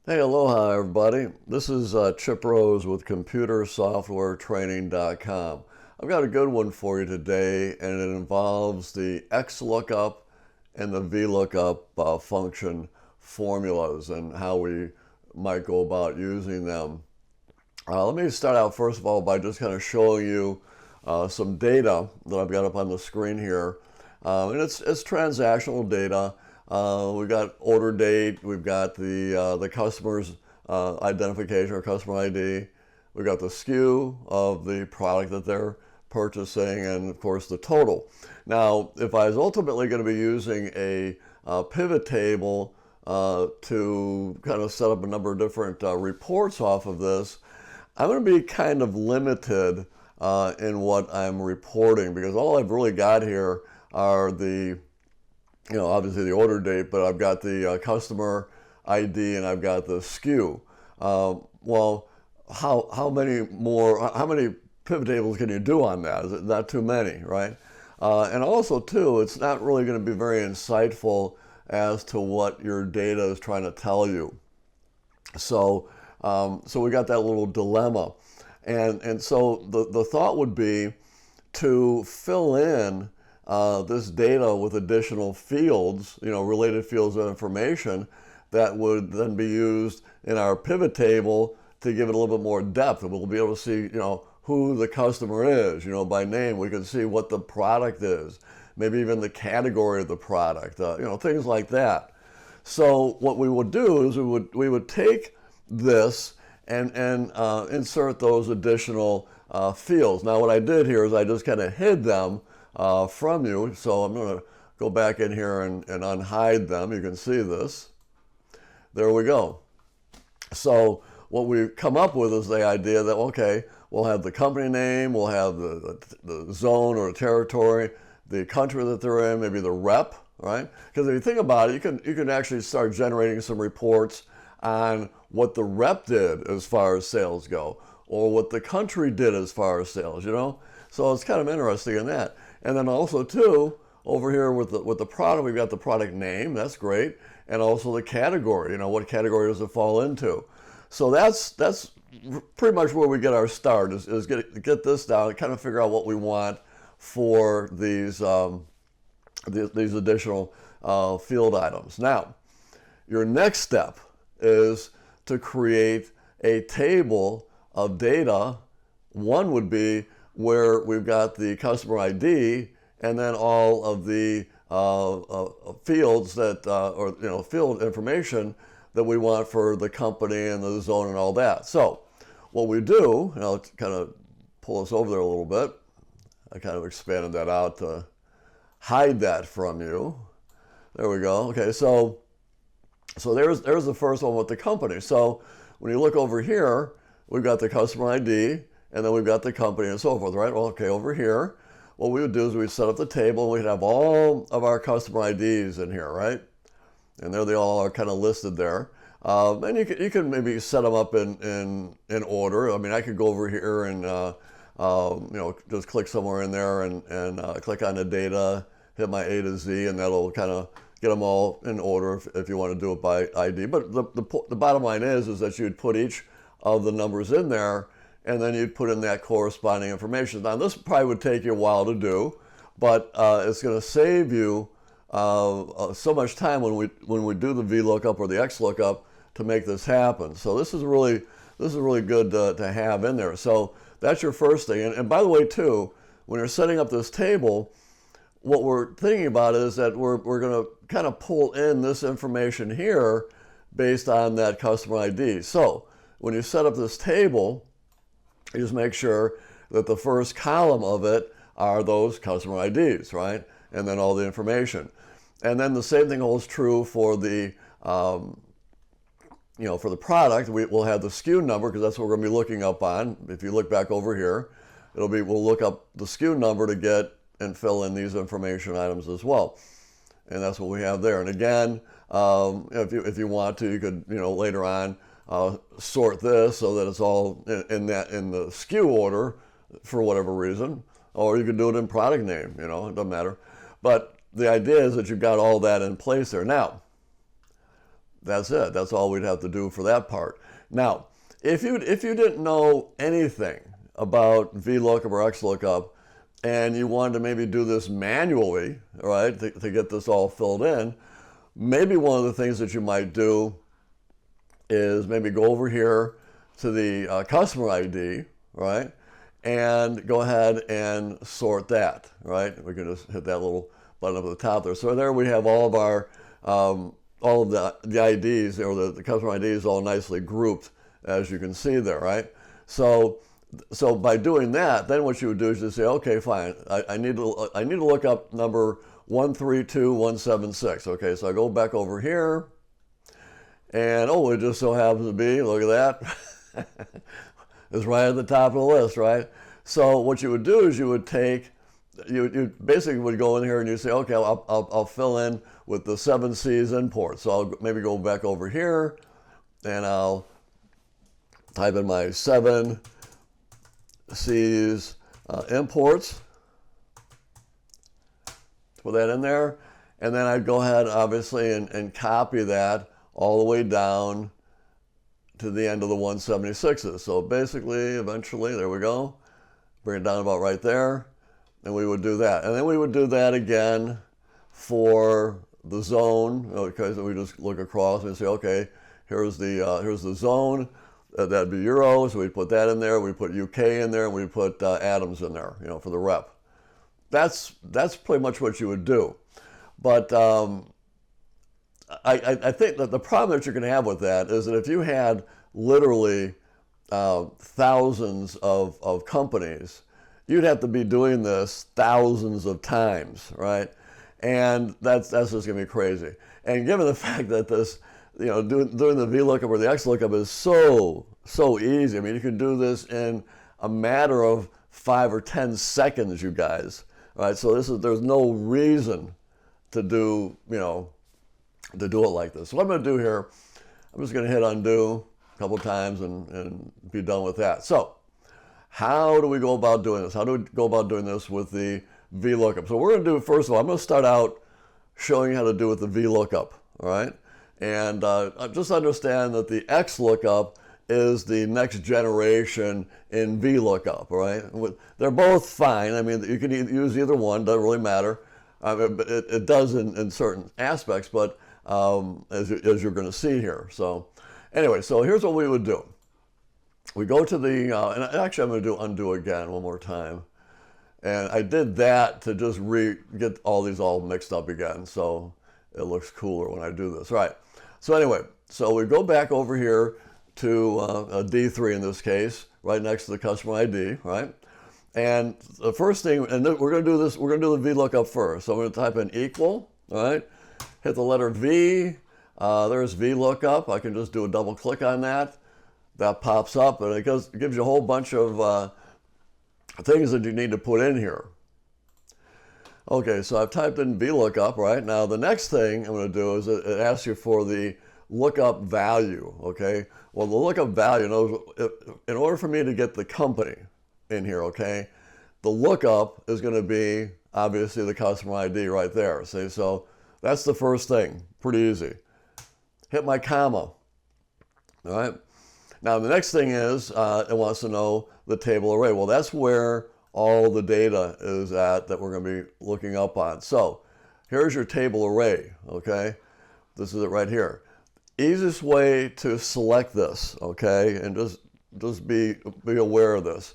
Hey, aloha everybody. This is Chip Rose with computersoftwaretraining.com. I've got a good one for you today, and it involves the XLOOKUP and the VLOOKUP function formulas and how we might go about using them. Let me start out first of all by just kind of showing you some data that I've got up on the screen here. And it's transactional data. We've got order date, we've got the customer's identification or customer ID, we've got the SKU of the product that they're purchasing, and of course the total. Now, if I was ultimately going to be using a pivot table to kind of set up a number of different reports off of this, I'm going to be kind of limited in what I'm reporting, because all I've really got here are the, obviously the order date, but I've got the customer ID and I've got the SKU. Well, how many pivot tables can you do on that? Is it not too many, right? And also too, it's not really going to be very insightful as to what your data is trying to tell you. So we got that little dilemma. And so the thought would be to fill in this data with additional fields, related fields of information that would then be used in our pivot table to give it a little bit more depth. And we'll be able to see, who the customer is, by name. We can see what the product is, maybe even the category of the product, things like that. So what we would do is we would take this and insert those additional fields. Now what I did here is I just kind of hid them from you. So I'm going to go back in here and unhide them. You can see this. There we go. So what we've come up with is the idea that, okay, we'll have the company name, we'll have the zone or territory, the country that they're in, maybe the rep, right? Because if you think about it, you can actually start generating some reports on what the rep did as far as sales go, or what the country did as far as sales, So it's kind of interesting in that. And then also too, over here with the product, we've got the product name, that's great, and also the category, what category does it fall into. So that's pretty much where we get our start, is get this down and kind of figure out what we want for these additional field items. Now, your next step is to create a table of data. One would be where we've got the customer ID and then all of the fields that, field information that we want for the company and the zone and all that. So what we do, and I'll kind of pull this over there a little bit. I kind of expanded that out to hide that from you. There we go. Okay, so there's the first one with the company. So when you look over here, we've got the customer ID, and then we've got the company and so forth, right? Well, okay, over here, what we would do is we'd set up the table, and we'd have all of our customer IDs in here, right? And there they all are kind of listed there. And you can maybe set them up in order. I mean, I could go over here and just click somewhere in there and click on the data, hit my A to Z, and that'll kind of get them all in order if you want to do it by ID. But the bottom line is that you'd put each of the numbers in there, and then you'd put in that corresponding information. Now, this probably would take you a while to do, but it's going to save you so much time when we do the VLOOKUP or the XLOOKUP to make this happen. So this is really good to have in there. So that's your first thing. And by the way, too, when you're setting up this table, what we're thinking about is that we're going to kind of pull in this information here based on that customer ID. So when you set up this table, you just make sure that the first column of it are those customer IDs, right? And then all the information. And then the same thing holds true for the, for the product. We'll have the SKU number, because that's what we're going to be looking up on. If you look back over here, we'll look up the SKU number to get and fill in these information items as well. And that's what we have there. And again, if you want to, you could, later on sort this so that it's all in the SKU order for whatever reason, or you could do it in product name, it doesn't matter. But the idea is that you've got all that in place there. Now, That's it. That's all we'd have to do for that part. Now, if you didn't know anything about VLOOKUP or XLOOKUP, and you wanted to maybe do this manually, right, to get this all filled in, maybe one of the things that you might do is maybe go over here to the customer ID, right, and go ahead and sort that, right? We can just hit that little button up at the top there. So there we have all of our, all of the IDs, or the customer IDs all nicely grouped, as you can see there, right? So by doing that, then what you would do is just say, okay, fine, I need to look up number 132176. Okay, so I go back over here, and oh, it just so happens to be, look at that, it's right at the top of the list, right? So what you would do is you would take, you basically would go in here and you say, okay, I'll fill in with the 7C's import. So I'll maybe go back over here, and I'll type in my 7C's imports. Put that in there, and then I'd go ahead, obviously, and copy that all the way down to the end of the 176s. So basically, eventually, there we go. Bring it down about right there, and we would do that. And then we would do that again for the zone. Okay, so we just look across and say, okay, here's the zone. That'd be Euro, so we put that in there. We put UK in there, and we put atoms in there, for the rep. That's pretty much what you would do. But I think that the problem that you're going to have with that is that if you had literally thousands of companies, you'd have to be doing this thousands of times, right? And that's just going to be crazy. And given the fact that this, doing the VLOOKUP or the XLOOKUP is so easy. I mean, you can do this in a matter of 5 or 10 seconds, you guys. All right, so there's no reason to do, to do it like this. So what I'm going to do here, I'm just going to hit undo a couple times and be done with that. So how do we go about doing this? How do we go about doing this with the VLOOKUP? So we're going to do, first of all, I'm going to start out showing you how to do it with the VLOOKUP, all right? And just understand that the XLOOKUP is the next generation in VLOOKUP, right? They're both fine. I mean, you can use either one, doesn't really matter. But it does in certain aspects, but as you're going to see here. So anyway, so here's what we would do. We go to the, and actually I'm going to do undo again one more time. And I did that to just get all these all mixed up again, so it looks cooler when I do this. Right. So anyway, so we go back over here to D3 in this case, right next to the customer ID, right? And the first thing, and we're going to do this, we're going to do the VLOOKUP first. So I'm going to type in equal, all right? Hit the letter V. There's VLOOKUP. I can just do a double click on that. That pops up, and it gives you a whole bunch of things that you need to put in here. Okay, so I've typed in VLOOKUP, right? Now the next thing I'm going to do is it asks you for the lookup value, okay? Well, the lookup value, in order for me to get the company in here, okay, the lookup is going to be obviously the customer ID right there. See, so that's the first thing, pretty easy. Hit my comma, all right? Now the next thing is it wants to know the table array. Well, that's where all the data is at that we're going to be looking up on. So here's your table array, okay? This is it right here. Easiest way to select this, okay, and just be aware of this,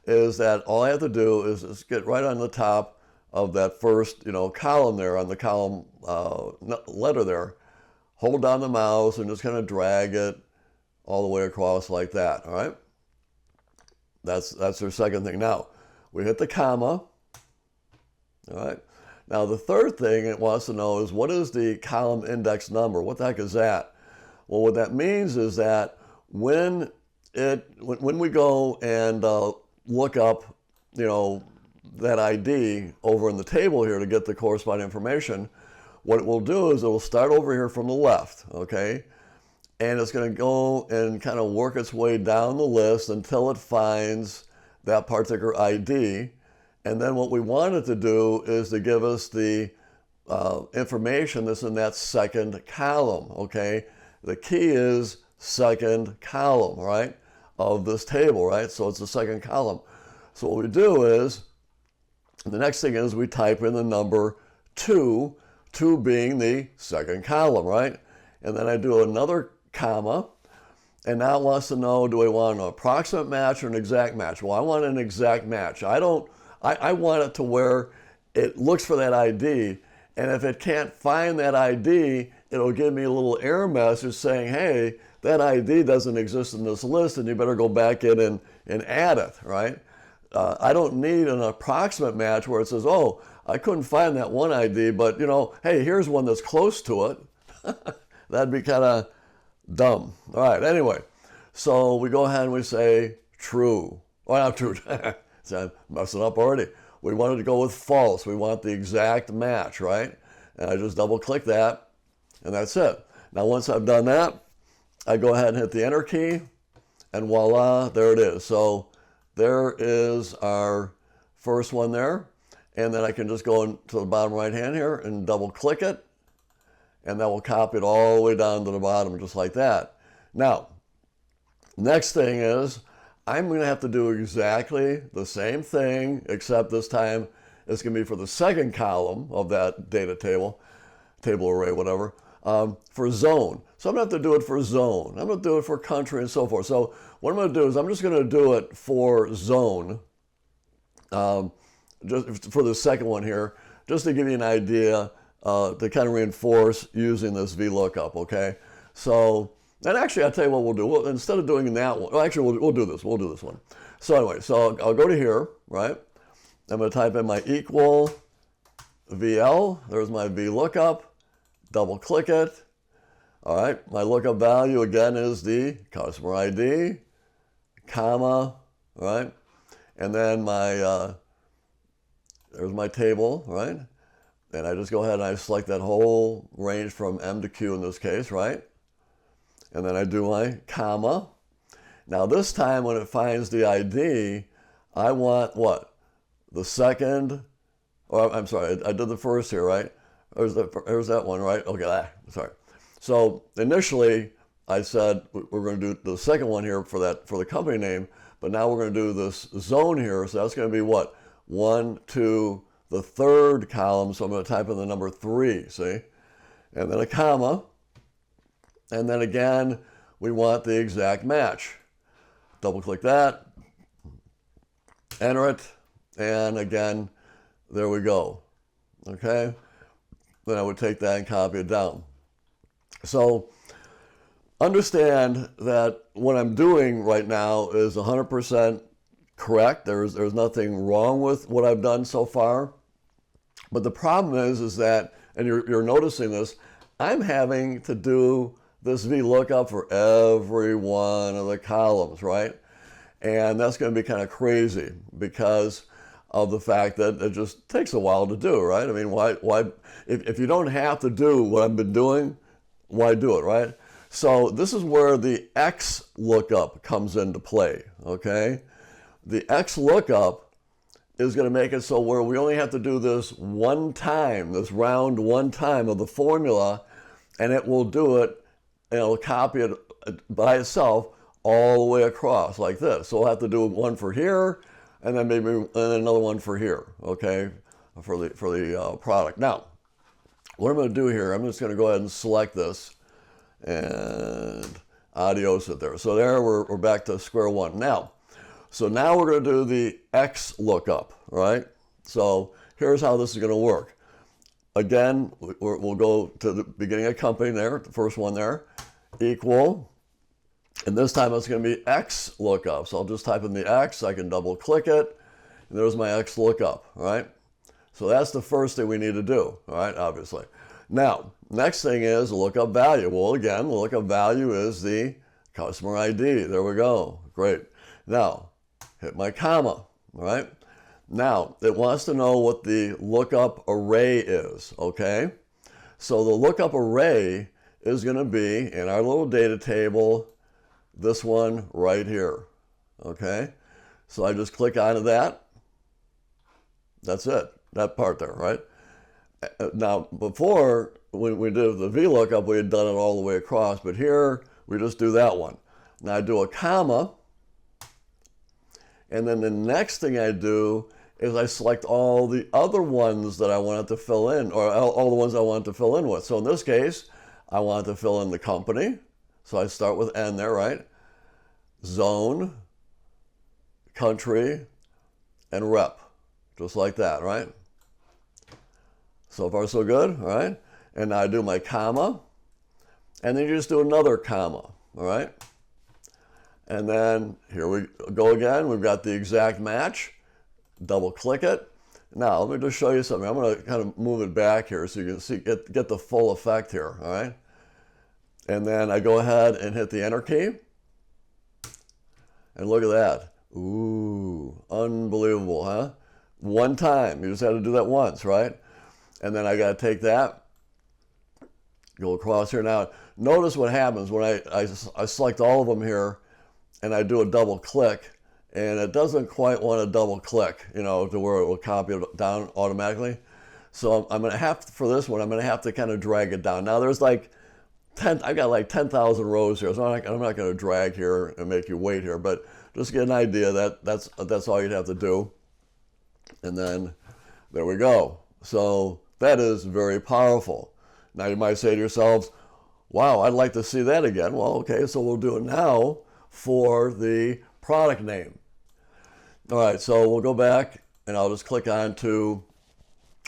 is that all I have to do is just get right on the top of that first, column there, on the column letter there, hold down the mouse and just kind of drag it all the way across like that, all right? That's their second thing. Now, we hit the comma, all right? Now, the third thing it wants to know is, what is the column index number? What the heck is that? Well, what that means is that when we go and look up, that ID over in the table here to get the corresponding information, what it will do is it will start over here from the left, okay? And it's going to go and kind of work its way down the list until it finds that particular ID. And then what we want it to do is to give us the information that's in that second column, okay? The key is second column, right, of this table, right? So it's the second column. So what we do is, the next thing is we type in the number 2, 2 being the second column, right? And then I do another comma, and now it wants to know, do I want an approximate match or an exact match? Well, I want an exact match. I want it to where it looks for that ID, and if it can't find that ID, it'll give me a little error message saying, hey, that ID doesn't exist in this list, and you better go back in and add it, right? I don't need an approximate match where it says, oh, I couldn't find that one ID, but, you know, hey, here's one that's close to it. That'd be kind of dumb. All right, anyway, so we go ahead and we say true. Well, not true. So I'm messing up already. We wanted to go with false. We want the exact match, right? And I just double click that, and that's it. Now, once I've done that, I go ahead and hit the enter key, and voila, there it is. So there is our first one there. And then I can just go to the bottom right hand here and double click it, and that will copy it all the way down to the bottom just like that. Now, next thing is I'm going to have to do exactly the same thing, except this time it's going to be for the second column of that data table array, whatever, for zone. So I'm going to have to do it for zone. I'm going to do it for country and so forth. So what I'm going to do is I'm just going to do it for zone, just for the second one here, just to give you an idea, to kind of reinforce using this VLOOKUP, okay? So, and actually, I'll tell you what we'll do. Instead of doing that one, well, actually, we'll do this. We'll do this one. So anyway, so I'll go to here, right? I'm going to type in my equal VL. There's my VLOOKUP. Double click it. All right, my lookup value again is the customer ID, comma, right? And then my there's my table, right? And I just go ahead and I select that whole range from M to Q in this case, right? And then I do my comma. Now this time when it finds the ID, I want what? The second, or I'm sorry, I did the first here, right? There's that one, right? Okay, sorry. So initially I said we're going to do the second one here for the company name, but now we're going to do this zone here. So that's going to be what? 1, 2, the third column. So I'm going to type in the number 3, see? And then a comma. And then again, we want the exact match. Double click that, enter it, and again, there we go. Okay? Then I would take that and copy it down. So understand that what I'm doing right now is 100% correct. There's nothing wrong with what I've done so far. But the problem is that, and you're noticing this, I'm having to do this VLOOKUP for every one of the columns, right? And that's going to be kind of crazy because of the fact that it just takes a while to do, right? I mean, why if you don't have to do what I've been doing, why do it, right? So this is where the XLOOKUP comes into play, okay? The XLOOKUP is going to make it so where we only have to do this one time, this round one time of the formula, and it will do it, and it'll copy it by itself all the way across like this. So we'll have to do one for here, and then maybe another one for here, okay, for the product. Now, what I'm going to do here, I'm just going to go ahead and select this, and adios it there. So there we're back to square one. Now, so now we're going to do the XLOOKUP, right? So here's how this is going to work. Again, we'll go to the beginning of company there, the first one there, equal, and this time it's going to be XLOOKUP. So I'll just type in the X, I can double click it, and there's my XLOOKUP, right? So that's the first thing we need to do, all right, obviously. Now, next thing is lookup value. Well, again, the lookup value is the customer ID. There we go. Great. Now, hit my comma, all right? Now, it wants to know what the lookup array is, okay? So the lookup array is going to be, in our little data table, this one right here, okay? So I just click onto that. That's it, that part there, right? Now, before, when we did the VLOOKUP, we had done it all the way across, but here we just do that one. Now I do a comma, and then the next thing I do is I select all the other ones that I wanted to fill in, or all the ones I wanted to fill in with. So in this case, I wanted to fill in the company, so I start with N there, right? Zone, country, and rep, just like that, right? So far, so good, all right? And now I do my comma, and then you just do another comma, all right? And then here we go again. We've got the exact match. Double click it. Now, let me just show you something. I'm going to kind of move it back here so you can see, get the full effect here, all right? And then I go ahead and hit the Enter key. And look at that. Ooh, unbelievable, huh? One time. You just had to do that once, right? And then I got to take that, go across here. Now, notice what happens when I select all of them here, and I do a double click, and it doesn't quite want to double click, you know, to where it will copy it down automatically. So I'm going to have to, for this one, I'm going to have to kind of drag it down. Now, there's like I've got like 10,000 rows here, so I'm not going to drag here and make you wait here, but just get an idea that that's all you'd have to do. And then there we go. So that is very powerful. Now you might say to yourselves, wow, I'd like to see that again. Well, okay, so we'll do it now for the product name. All right, so we'll go back and I'll just click on to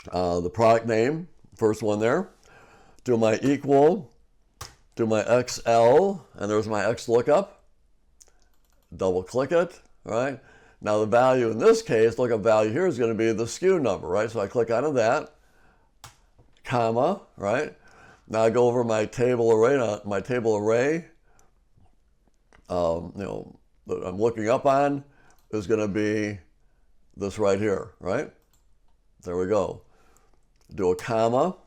the product name, first one there. Do my equal, do my XL, and there's my XLOOKUP. Double click it, all right? Now the value in this case, lookup value here is going to be the SKU number, right? So I click onto that, comma, right? Now I go over my table array. You know, that I'm looking up on is going to be this right here, right? There we go. Do a comma,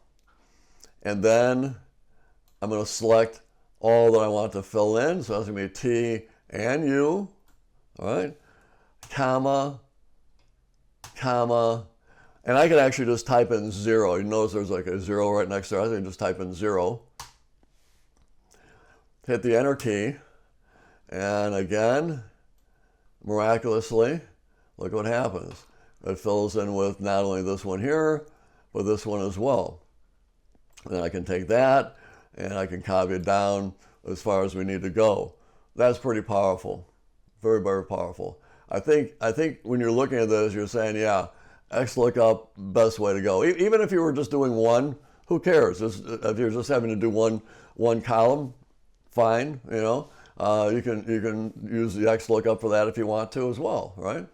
and then I'm going to select all that I want to fill in. So that's going to be T and U, all right? Comma, comma, and I can actually just type in 0. You notice there's like a 0 right next there. I can just type in 0. Hit the Enter key, and again, miraculously, look what happens. It fills in with not only this one here, but this one as well. Then I can take that, and I can copy it down as far as we need to go. That's pretty powerful. Very, very powerful. I think when you're looking at this, you're saying, yeah, XLOOKUP, best way to go. Even if you were just doing one, who cares? If you're just having to do one column, fine, you know. You can use the XLOOKUP for that if you want to as well, right?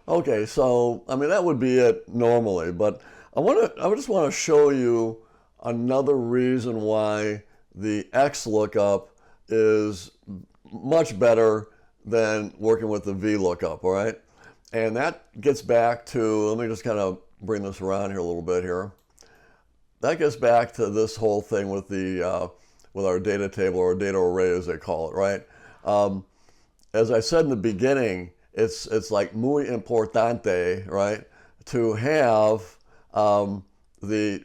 Okay, so I mean that would be it normally, but I just want to show you another reason why the XLOOKUP is much better than working with the VLOOKUP, all right? And that gets back to, let me just kind of bring this around here a little bit here. That gets back to this whole thing with the with our data table or data array as they call it, right? As I said in the beginning, it's like muy importante, right? To have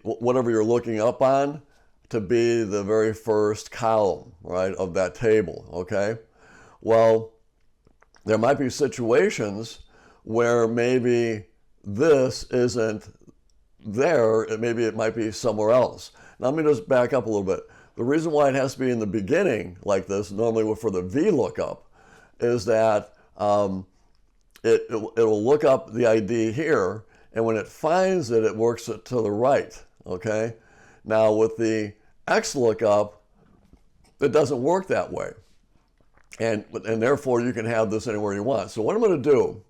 whatever you're looking up on to be the very first column, right, of that table, okay? Well, there might be situations where maybe this isn't there, maybe it might be somewhere else. Now let me just back up a little bit. The reason why it has to be in the beginning like this, normally for the VLOOKUP, is that it'll look up the ID here, and when it finds it, it works it to the right, okay? Now with the XLOOKUP, it doesn't work that way. And therefore you can have this anywhere you want. So what I'm going to do,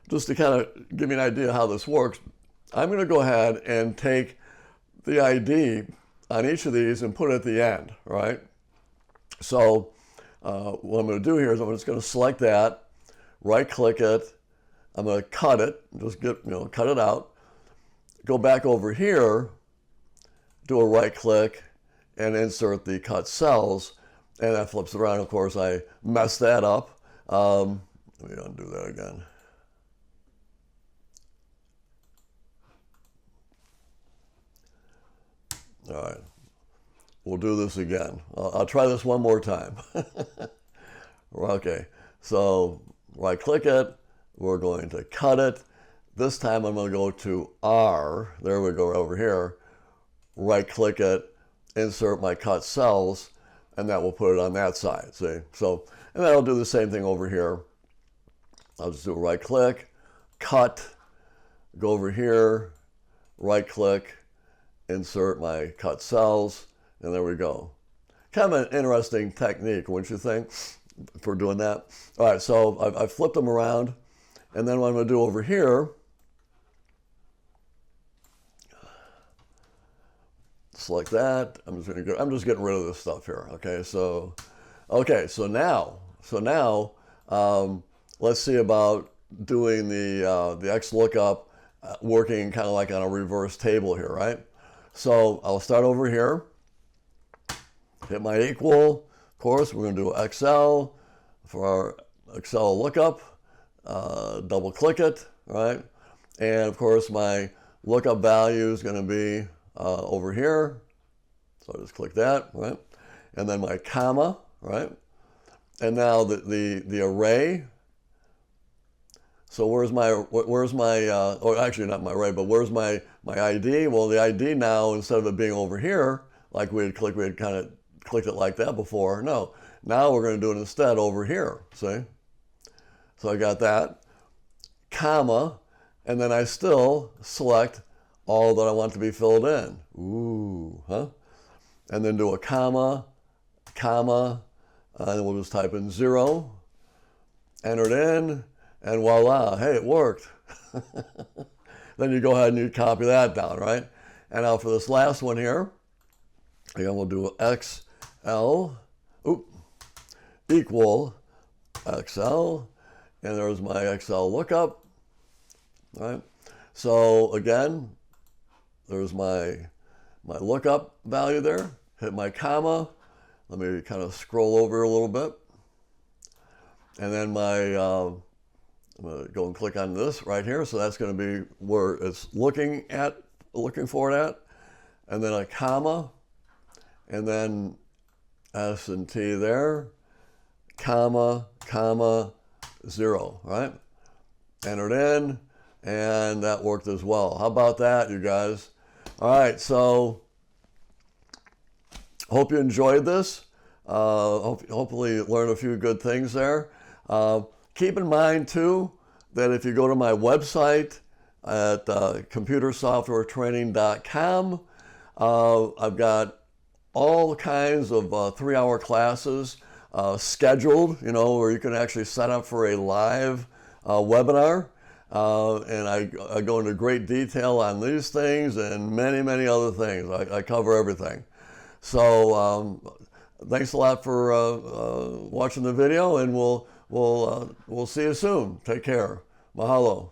just to kind of give you an idea how this works, I'm going to go ahead and take the ID on each of these and put it at the end, right? So what I'm going to do here is I'm just going to select that, right click it, I'm going to cut it, just cut it out, go back over here, do a right click, and insert the cut cells, and that flips around. Of course, I messed that up. Let me undo that again. All right, we'll do this again. I'll try this one more time. Okay, so right click it, we're going to cut it. This time I'm going to go to R, there we go over here, right click it, insert my cut cells, and that will put it on that side, see? So, and then I'll do the same thing over here. I'll just do a right click, cut, go over here, right click, insert my cut cells, and there we go. Kind of an interesting technique, wouldn't you think, for doing that? All right, so I've flipped them around, and then what I'm going to do over here, select that. I'm just getting rid of this stuff here. Okay, so now let's see about doing the XLOOKUP working kind of like on a reverse table here, right? So I'll start over here, hit my equal. Of course, we're going to do XL for our Excel lookup. Double click it, right? And of course, my lookup value is going to be over here. So I just click that, right? And then my comma, right? And now the array. So where's my or actually not my array, but where's my ID? Well, the ID now, instead of it being over here, like we had kind of clicked it like that before. No, now we're going to do it instead over here, see? So I got that, comma, and then I still select all that I want to be filled in. Ooh, huh? And then do a comma, and then we'll just type in 0, enter it in, and voila, hey, it worked. Then you go ahead and you copy that down, right? And now for this last one here, again, we'll do XL, equal XL, and there's my XL lookup, right? So again, there's my lookup value there. Hit my comma. Let me kind of scroll over a little bit. And then I'm going to go and click on this right here. So that's going to be where it's looking for it at. And then a comma. And then S and T there. Comma, 0, right? Enter it in. And that worked as well. How about that, you guys? All right, so hope you enjoyed this. Hopefully you learned a few good things there. Keep in mind, too, that if you go to my website at computersoftwaretraining.com, I've got all kinds of 3-hour classes scheduled, where you can actually sign up for a live webinar. And I go into great detail on these things and many, many other things. I cover everything. So thanks a lot for watching the video, and we'll see you soon. Take care. Mahalo.